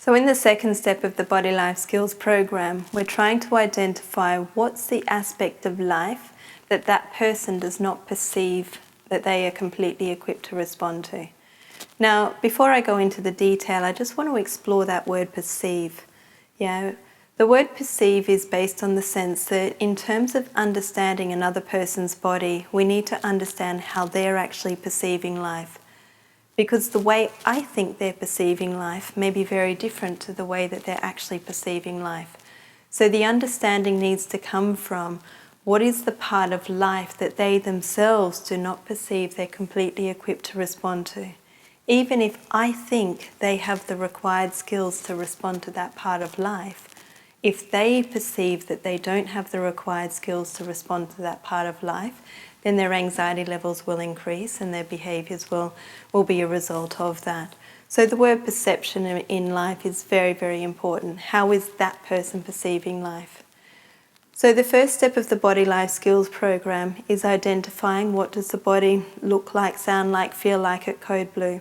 So in the second step of the Body Life Skills program, we're trying to identify what's the aspect of life that that person does not perceive that they are completely equipped to respond to. Now, before I go into the detail, I just want to explore that word perceive. The word perceive is based on the sense that in terms of understanding another person's body, we need to understand how they're actually perceiving life. Because the way I think they're perceiving life may be very different to the way that they're actually perceiving life. So the understanding needs to come from what is the part of life that they themselves do not perceive they're completely equipped to respond to. Even if I think they have the required skills to respond to that part of life, if they perceive that they don't have the required skills to respond to that part of life, then their anxiety levels will increase and their behaviours will be a result of that. So the word perception in life is very, very important. How is that person perceiving life? So the first step of the Body Life Skills program is identifying what does the body look like, sound like, feel like at code blue.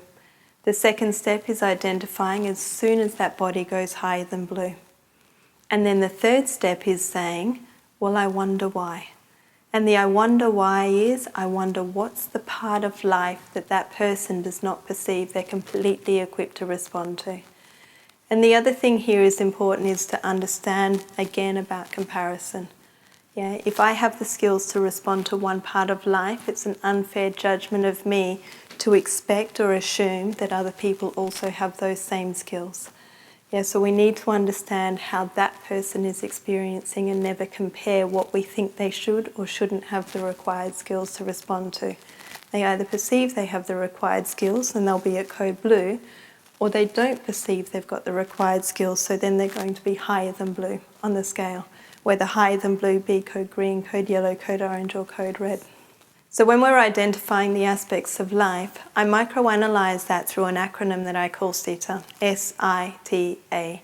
The second step is identifying as soon as that body goes higher than blue. And then the third step is saying, well, I wonder why. And the I wonder why is, I wonder what's the part of life that that person does not perceive they're completely equipped to respond to. And the other thing here is important is to understand again about comparison. If I have the skills to respond to one part of life, it's an unfair judgment of me to expect or assume that other people also have those same skills. So we need to understand how that person is experiencing and never compare what we think they should or shouldn't have the required skills to respond to. They either perceive they have the required skills and they'll be at code blue, or they don't perceive they've got the required skills, so then they're going to be higher than blue on the scale, whether higher than blue be code green, code yellow, code orange or code red. So when we're identifying the aspects of life, I micro-analyse that through an acronym that I call SITA, S-I-T-A.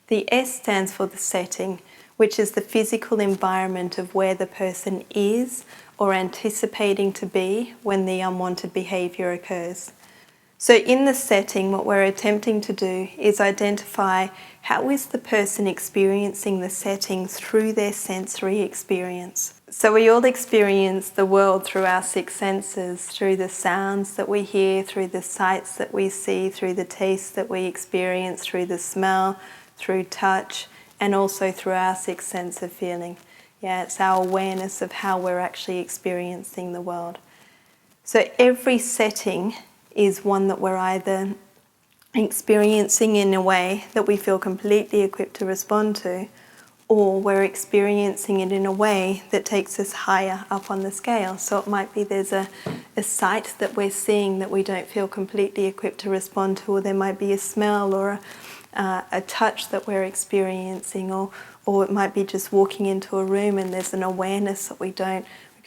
The S stands for the setting, which is the physical environment of where the person is or anticipating to be when the unwanted behaviour occurs. So in the setting, what we're attempting to do is identify how is the person experiencing the setting through their sensory experience. So we all experience the world through our six senses, through the sounds that we hear, through the sights that we see, through the tastes that we experience, through the smell, through touch, and also through our sixth sense of feeling. It's our awareness of how we're actually experiencing the world. So every setting is one that we're either experiencing in a way that we feel completely equipped to respond to, or we're experiencing it in a way that takes us higher up on the scale. So it might be there's a sight that we're seeing that we don't feel completely equipped to respond to, or there might be a smell or a touch that we're experiencing, or it might be just walking into a room and there's an awareness that we go,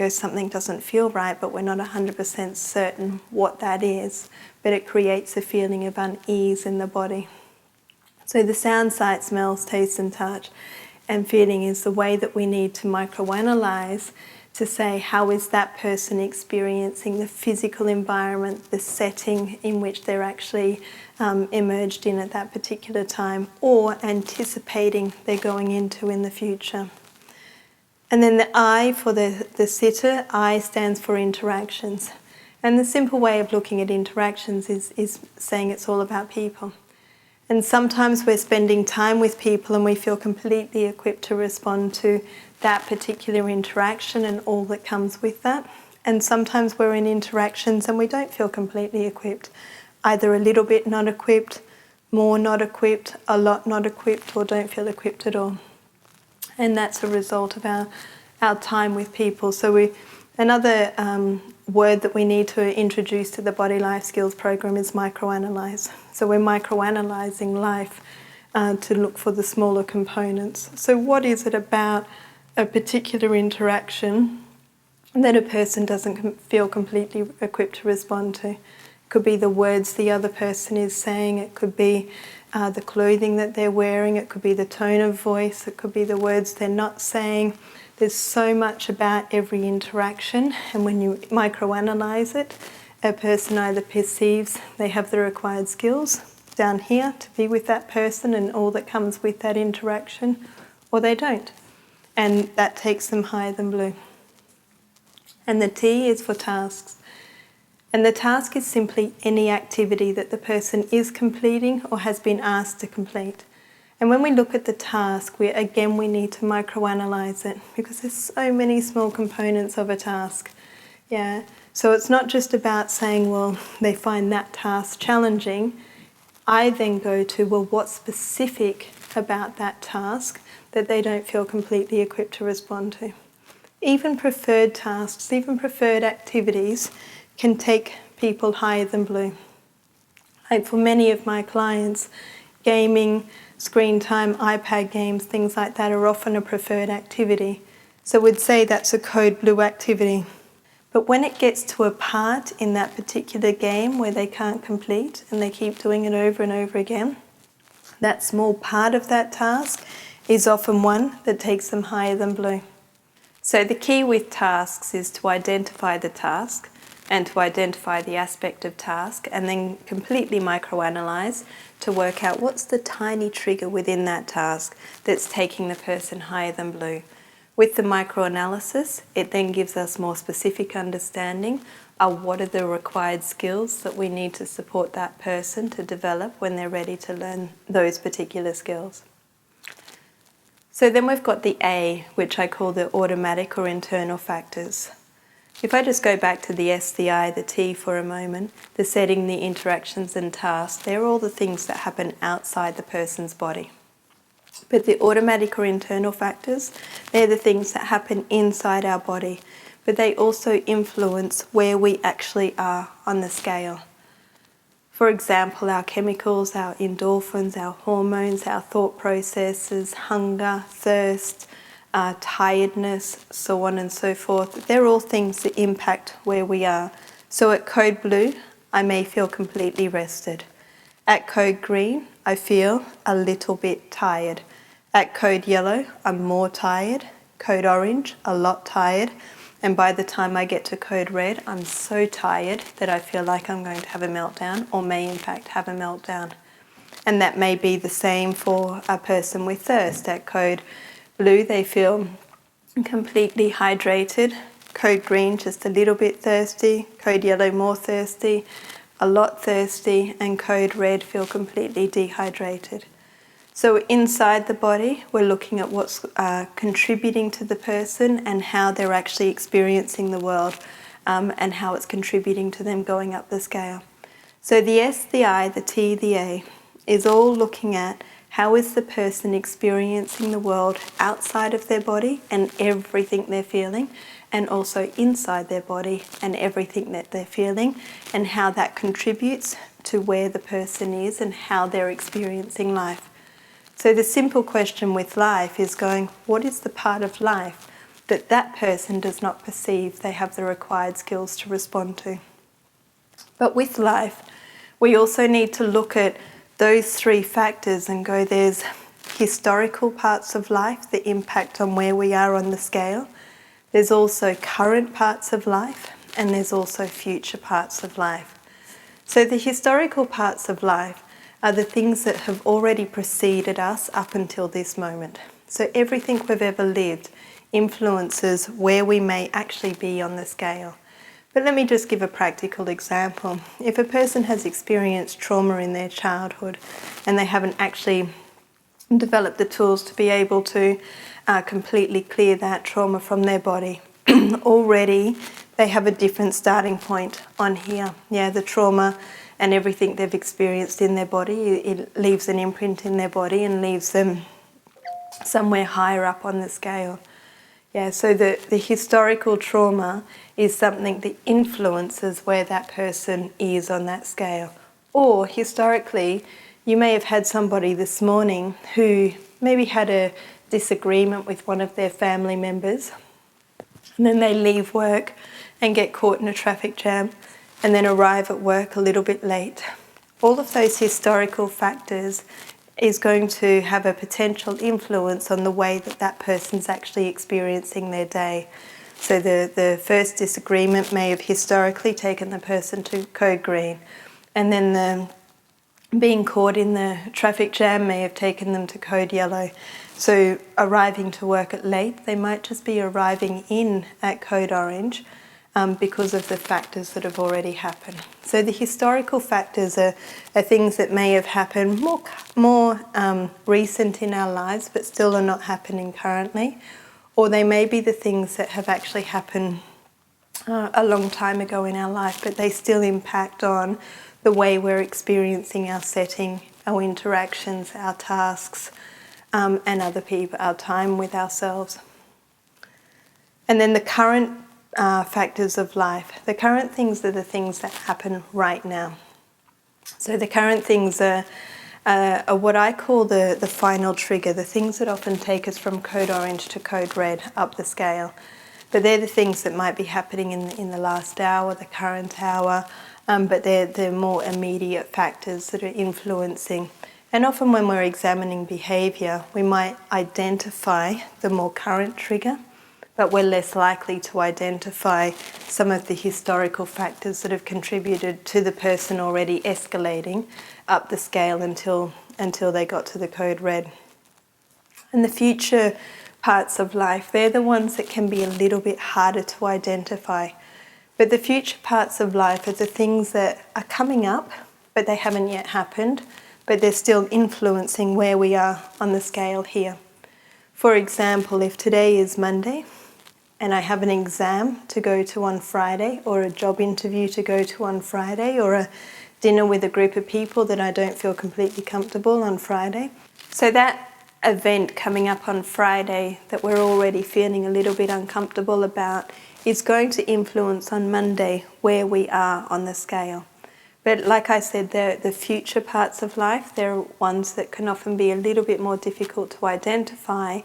something doesn't feel right, but we're not 100% certain what that is, but it creates a feeling of unease in the body. So the sound, sight, smells, taste and touch and feeling is the way that we need to micro-analyse to say how is that person experiencing the physical environment, the setting in which they're actually emerged in at that particular time, or anticipating they're going into in the future. And then the I for the sitter, I stands for interactions. And the simple way of looking at interactions is saying it's all about people. And sometimes we're spending time with people and we feel completely equipped to respond to that particular interaction and all that comes with that. And sometimes we're in interactions and we don't feel completely equipped, either a little bit not equipped, more not equipped, a lot not equipped, or don't feel equipped at all. And that's a result of our time with people. So another word that we need to introduce to the Body Life Skills program is micro-analyse. So we're micro-analysing life to look for the smaller components. So what is it about a particular interaction that a person doesn't feel completely equipped to respond to? It could be the words the other person is saying, it could be the clothing that they're wearing, it could be the tone of voice, it could be the words they're not saying. There's so much about every interaction, and when you micro-analyse it, a person either perceives they have the required skills down here to be with that person and all that comes with that interaction, or they don't. And that takes them higher than blue. And the T is for tasks. And the task is simply any activity that the person is completing or has been asked to complete. And when we look at the task, we need to micro-analyse it, because there's so many small components of a task. Yeah. So it's not just about saying, well, they find that task challenging. I then go to, well, what's specific about that task that they don't feel completely equipped to respond to? Even preferred tasks, even preferred activities can take people higher than blue. Like for many of my clients, gaming, screen time, iPad games, things like that are often a preferred activity. So we'd say that's a code blue activity. But when it gets to a part in that particular game where they can't complete and they keep doing it over and over again, that small part of that task is often one that takes them higher than blue. So the key with tasks is to identify the task and to identify the aspect of task, and then completely micro-analyse to work out what's the tiny trigger within that task that's taking the person higher than blue. With the micro-analysis, it then gives us more specific understanding of what are the required skills that we need to support that person to develop when they're ready to learn those particular skills. So then we've got the A, which I call the automatic or internal factors. If I just go back to the S, the I, the T for a moment, the setting, the interactions and tasks, they're all the things that happen outside the person's body. But the automatic or internal factors, they're the things that happen inside our body, but they also influence where we actually are on the scale. For example, our chemicals, our endorphins, our hormones, our thought processes, hunger, thirst, tiredness, so on and so forth. They're all things that impact where we are. So at code blue, I may feel completely rested. At code green, I feel a little bit tired. At code yellow, I'm more tired. Code orange, a lot tired. And by the time I get to code red, I'm so tired that I feel like I'm going to have a meltdown, or may in fact have a meltdown. And that may be the same for a person with thirst. At code blue, they feel completely hydrated. Code green, just a little bit thirsty. Code yellow, more thirsty. A lot thirsty. And code red, feel completely dehydrated. So inside the body, we're looking at what's contributing to the person and how they're actually experiencing the world, and how it's contributing to them going up the scale. So the S, the I, the T, the A is all looking at how is the person experiencing the world outside of their body and everything they're feeling, and also inside their body and everything that they're feeling, and how that contributes to where the person is and how they're experiencing life. So the simple question with life is going, what is the part of life that that person does not perceive they have the required skills to respond to? But with life, we also need to look at those three factors and go, there's historical parts of life that impact on where we are on the scale. There's also current parts of life, and there's also future parts of life. So the historical parts of life are the things that have already preceded us up until this moment. So everything we've ever lived influences where we may actually be on the scale. But let me just give a practical example. If a person has experienced trauma in their childhood and they haven't actually developed the tools to be able to completely clear that trauma from their body, already they have a different starting point on here. Yeah, the trauma and everything they've experienced in their body, it leaves an imprint in their body and leaves them somewhere higher up on the scale. Yeah, so the historical trauma is something that influences where that person is on that scale. Or historically, you may have had somebody this morning who maybe had a disagreement with one of their family members, and then they leave work and get caught in a traffic jam, and then arrive at work a little bit late. All of those historical factors is going to have a potential influence on the way that that person's actually experiencing their day. So the first disagreement may have historically taken the person to code green, and then being caught in the traffic jam may have taken them to code yellow. So arriving to work at late, they might just be arriving in at code orange because of the factors that have already happened. So the historical factors are things that may have happened more recent in our lives, but still are not happening currently. Or they may be the things that have actually happened a long time ago in our life, but they still impact on the way we're experiencing our setting, our interactions, our tasks, and other people, our time with ourselves. And then the current factors of life. The current things are the things that happen right now. So the current things are what I call the final trigger, the things that often take us from code orange to code red up the scale. But they're the things that might be happening in the last hour, the current hour, but they're more immediate factors that are influencing. And often when we're examining behaviour, we might identify the more current trigger, but we're less likely to identify some of the historical factors that have contributed to the person already escalating up the scale until they got to the code red. And the future parts of life, they're the ones that can be a little bit harder to identify. But the future parts of life are the things that are coming up, but they haven't yet happened, but they're still influencing where we are on the scale here. For example, if today is Monday and I have an exam to go to on Friday, or a job interview to go to on Friday, or a dinner with a group of people that I don't feel completely comfortable on Friday. So that event coming up on Friday that we're already feeling a little bit uncomfortable about is going to influence on Monday where we are on the scale. But like I said, the future parts of life, they're ones that can often be a little bit more difficult to identify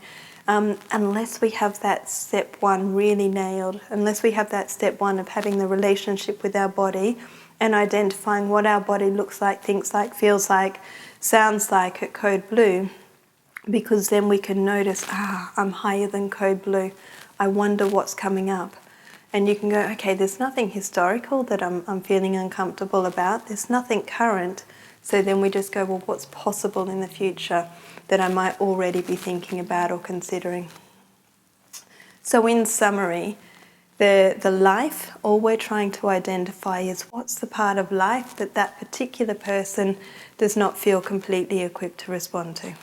unless we have that step one really nailed, unless we have that step one of having the relationship with our body and identifying what our body looks like, thinks like, feels like, sounds like at code blue, because then we can notice, I'm higher than code blue. I wonder what's coming up. And you can go, okay, there's nothing historical that I'm feeling uncomfortable about. There's nothing current. So then we just go, well, what's possible in the future that I might already be thinking about or considering? So in summary, the life, all we're trying to identify is what's the part of life that that particular person does not feel completely equipped to respond to.